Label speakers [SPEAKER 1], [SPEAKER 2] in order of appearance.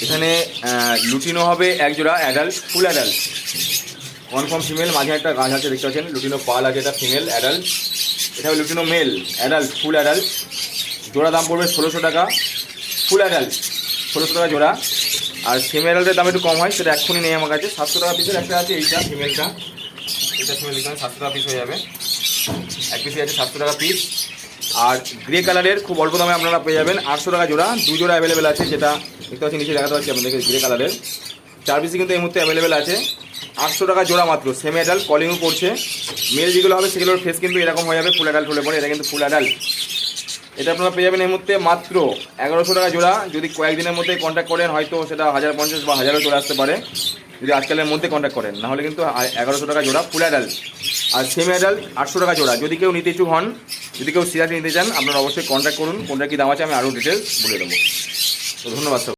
[SPEAKER 1] এখানে লুটিনো হবে এক জোড়া adult, full adult, confirm female. মাঝে একটা গাছ আছে দেখতে পাচ্ছেন, লুটিনো পাল আছে, এটা ফিমেল অ্যাডাল্ট। এটা হবে lutino mail adult, full adult. জোড়া দাম পড়বে 1600 টাকা, ফুল অ্যাডাল্ট 1600 টাকা জোড়া। আর ফিমেল অ্যাডাল্টের দাম একটু কম হয়, সেটা এক্ষুনি নেই আমার কাছে। 700 টাকা পিসের একটা আছে, এইটা ফিমেলটা, এটা ফিমেল এখানে 700 টাকা পিস হয়ে যাবে। এক পিসে আছে 700 টাকা পিস। আর গ্রে কালারের খুব অল্প দামে আপনারা পেয়ে যাবেন 800 টাকা জোড়া। 2 জোড়া অ্যাভেলেবেল আছে, যেটা দেখতে পাচ্ছি নিচে দেখাতে পাচ্ছি আপনাদেরকে, গ্রে কালারের 4 পিসই কিন্তু এই মুহূর্তে অ্যাভেলেবেল আছে। 800 টাকা জোড়া মাত্র, সেমি অ্যাডাল্ট, কলিংও করছে। মেল যেগুলো হবে সেগুলোর ফেস কিন্তু এরকম হয়ে যাবে ফুল অ্যাডাল্ট হলে পরে, এটা কিন্তু ফুল অ্যাডাল্ট। এটা আপনারা পেয়ে যাবেন এই মুহূর্তে মাত্র 1100 টাকা জোড়া। যদি কয়েকদিনের মধ্যে কন্ট্যাক্ট করেন হয়তো সেটা 1050 বা 1000 চলে আসতে পারে, যদি আজকালের মধ্যে কন্ট্যাক্ট করেন, নাহলে কিন্তু 1100 টাকা জোড়া ফুল অ্যাডাল্ট। আর সেমি অ্যাডাল্ট 800 টাকা জোড়া। যদি কেউ নিতে ইচ্ছুক হন, যদি কেউ সিরিয়াসলি নিতে চান, আপনারা অবশ্যই কন্ট্যাক্ট করুন। কোনটা কী দাম আছে আমি আরও ডিটেলস বলে দেবো। তো ধন্যবাদ।